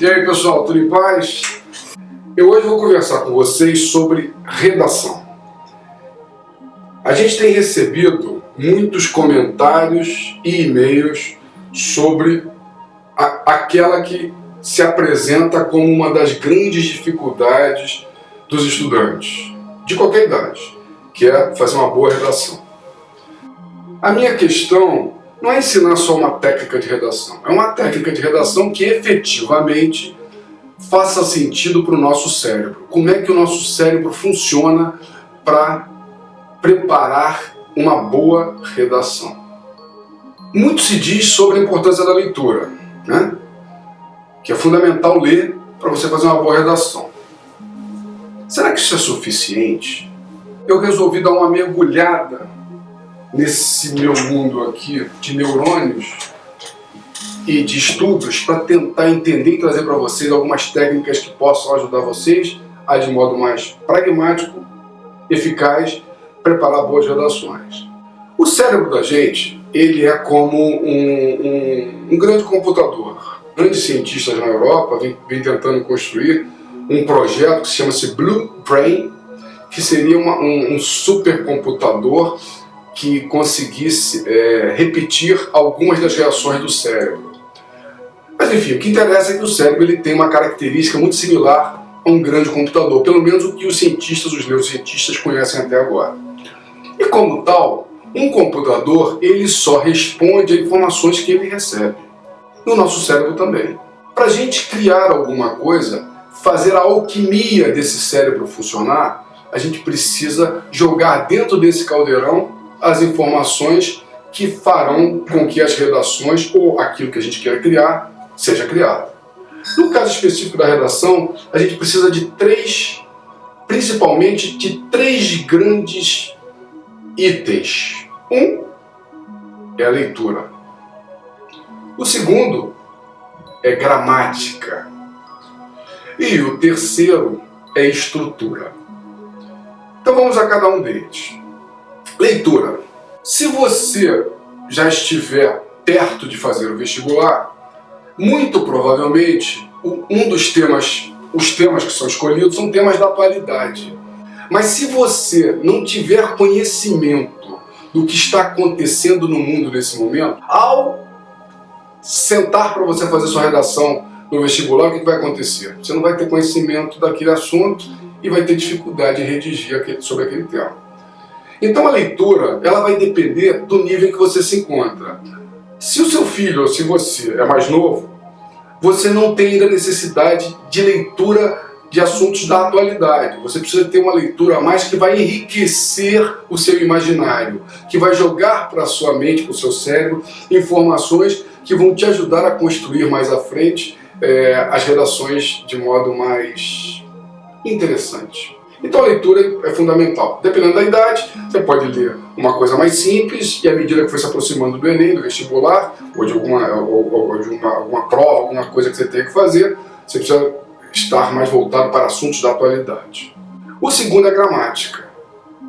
E aí pessoal, tudo em paz? Eu hoje vou conversar com vocês sobre redação. A gente tem recebido muitos comentários e e-mails sobre aquela que se apresenta como uma das grandes dificuldades dos estudantes, de qualquer idade, que é fazer uma boa redação. A minha questão não é ensinar só uma técnica de redação, é uma técnica de redação que efetivamente faça sentido para o nosso cérebro. Como é que o nosso cérebro funciona para preparar uma boa redação? Muito se diz sobre a importância da leitura, né? Que é fundamental ler para você fazer uma boa redação. Será que isso é suficiente? Eu resolvi dar uma mergulhada nesse meu mundo aqui de neurônios e de estudos para tentar entender e trazer para vocês algumas técnicas que possam ajudar vocês a, de modo mais pragmático, eficaz, preparar boas redações. O cérebro da gente, ele é como um grande computador. Grandes cientistas na Europa vêm tentando construir um projeto que chama-se Blue Brain, que seria um supercomputador que conseguisse repetir algumas das reações do cérebro. Mas enfim, o que interessa é que o cérebro ele tem uma característica muito similar a um grande computador, pelo menos o que os neurocientistas conhecem até agora. E como tal, um computador ele só responde a informações que ele recebe. E o nosso cérebro também. Para a gente criar alguma coisa, fazer a alquimia desse cérebro funcionar, a gente precisa jogar dentro desse caldeirão as informações que farão com que as redações ou aquilo que a gente quer criar seja criado. No caso específico da redação, a gente precisa de principalmente de três grandes itens. Um é a leitura. O segundo é gramática. E o terceiro é estrutura. Então vamos a cada um deles. Leitura. Se você já estiver perto de fazer o vestibular, muito provavelmente os temas que são escolhidos são temas da atualidade. Mas se você não tiver conhecimento do que está acontecendo no mundo nesse momento, ao sentar para você fazer sua redação no vestibular, o que vai acontecer? Você não vai ter conhecimento daquele assunto e vai ter dificuldade em redigir sobre aquele tema. Então a leitura ela vai depender do nível em que você se encontra. Se o seu filho ou se você é mais novo, você não tem ainda necessidade de leitura de assuntos da atualidade. Você precisa ter uma leitura a mais que vai enriquecer o seu imaginário, que vai jogar para a sua mente, para o seu cérebro, informações que vão te ajudar a construir mais à frente as redações de modo mais interessante. Então a leitura é fundamental. Dependendo da idade, você pode ler uma coisa mais simples e à medida que for se aproximando do Enem, do vestibular, ou de alguma prova, alguma coisa que você tenha que fazer, você precisa estar mais voltado para assuntos da atualidade. O segundo é a gramática.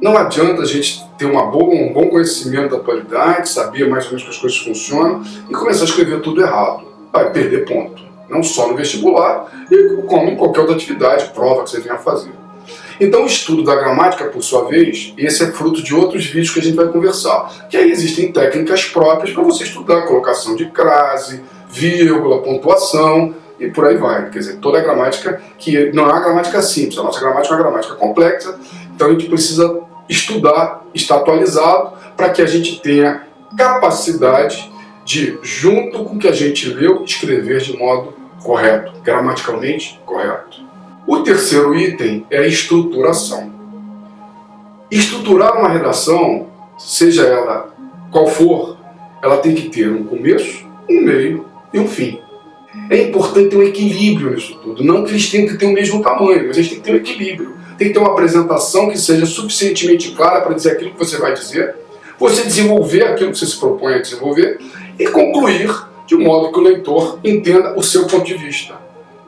Não adianta a gente ter um bom conhecimento da atualidade, saber mais ou menos que as coisas funcionam e começar a escrever tudo errado. Vai perder ponto. Não só no vestibular, como em qualquer outra atividade, prova que você venha a fazer. Então o estudo da gramática, por sua vez, esse é fruto de outros vídeos que a gente vai conversar. Que aí existem técnicas próprias para você estudar, colocação de crase, vírgula, pontuação e por aí vai. Quer dizer, toda a gramática, que não é uma gramática simples, a nossa gramática é uma gramática complexa, então a gente precisa estudar, estar atualizado, para que a gente tenha capacidade de, junto com o que a gente leu, escrever de modo correto, gramaticalmente correto. O terceiro item é a estruturação. Estruturar uma redação, seja ela qual for, ela tem que ter um começo, um meio e um fim. É importante ter um equilíbrio nisso tudo. Não que eles tenham que ter o mesmo tamanho, mas eles têm que ter um equilíbrio. Tem que ter uma apresentação que seja suficientemente clara para dizer aquilo que você vai dizer, você desenvolver aquilo que você se propõe a desenvolver e concluir de modo que o leitor entenda o seu ponto de vista.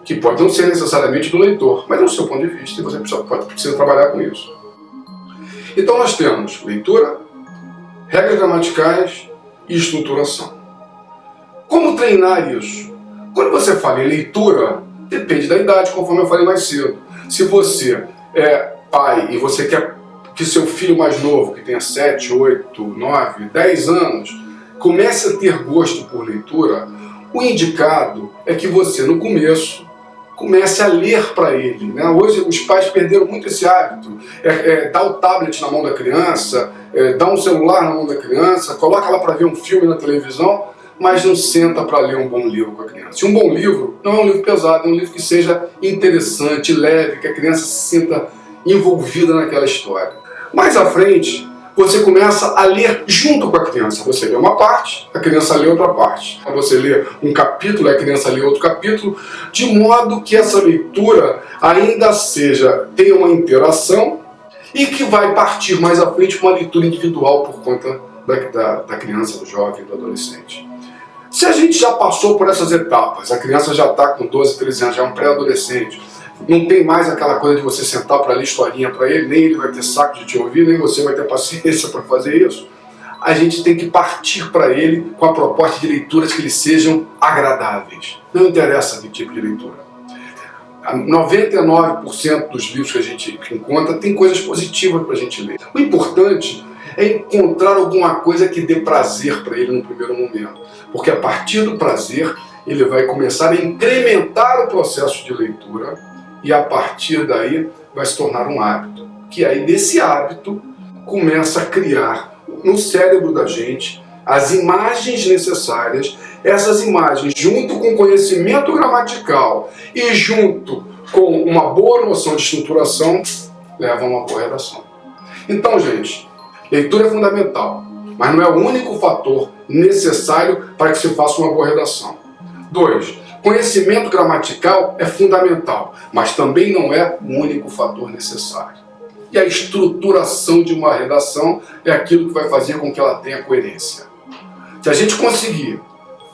Que pode não ser necessariamente do leitor, mas é o seu ponto de vista e você precisa trabalhar com isso. Então nós temos leitura, regras gramaticais e estruturação. Como treinar isso? Quando você fala em leitura, Depende da idade, conforme eu falei mais cedo. Se você é pai e você quer que seu filho mais novo, que tenha 7, 8, 9, 10 anos, comece a ter gosto por leitura, o indicado é que você, no começo, comece a ler para ele, né? Hoje os pais perderam muito esse hábito. Dá o tablet na mão da criança, dá um celular na mão da criança, coloca ela para ver um filme na televisão, mas não senta para ler um bom livro com a criança. E um bom livro não é um livro pesado, é um livro que seja interessante, leve, que a criança se sinta envolvida naquela história. Mais à frente, você começa a ler junto com a criança. Você lê uma parte, a criança lê outra parte. Você lê um capítulo, a criança lê outro capítulo, de modo que essa leitura ainda tenha uma interação e que vai partir mais à frente para uma leitura individual por conta da criança, do jovem, do adolescente. Se a gente já passou por essas etapas, a criança já está com 12, 13 anos, já é um pré-adolescente, não tem mais aquela coisa de você sentar para ler historinha para ele, nem ele vai ter saco de te ouvir, nem você vai ter paciência para fazer isso. A gente tem que partir para ele com a proposta de leituras que lhe sejam agradáveis. Não interessa que tipo de leitura. 99% dos livros que a gente encontra tem coisas positivas para a gente ler. O importante é encontrar alguma coisa que dê prazer para ele no primeiro momento. Porque a partir do prazer, ele vai começar a incrementar o processo de leitura e a partir daí vai se tornar um hábito. Que aí desse hábito começa a criar no cérebro da gente as imagens necessárias. Essas imagens, junto com conhecimento gramatical e junto com uma boa noção de estruturação, levam a uma boa redação. Então, gente, leitura é fundamental, mas não é o único fator necessário para que se faça uma boa redação. 2. Conhecimento gramatical é fundamental, mas também não é o único fator necessário. E a estruturação de uma redação é aquilo que vai fazer com que ela tenha coerência. Se a gente conseguir,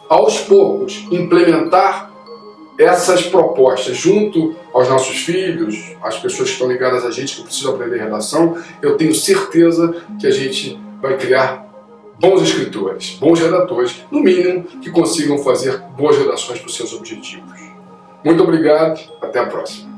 aos poucos, implementar essas propostas junto aos nossos filhos, às pessoas que estão ligadas a gente que precisam aprender redação, eu tenho certeza que a gente vai criar bons escritores, bons redatores, no mínimo, que consigam fazer boas redações para os seus objetivos. Muito obrigado, até a próxima.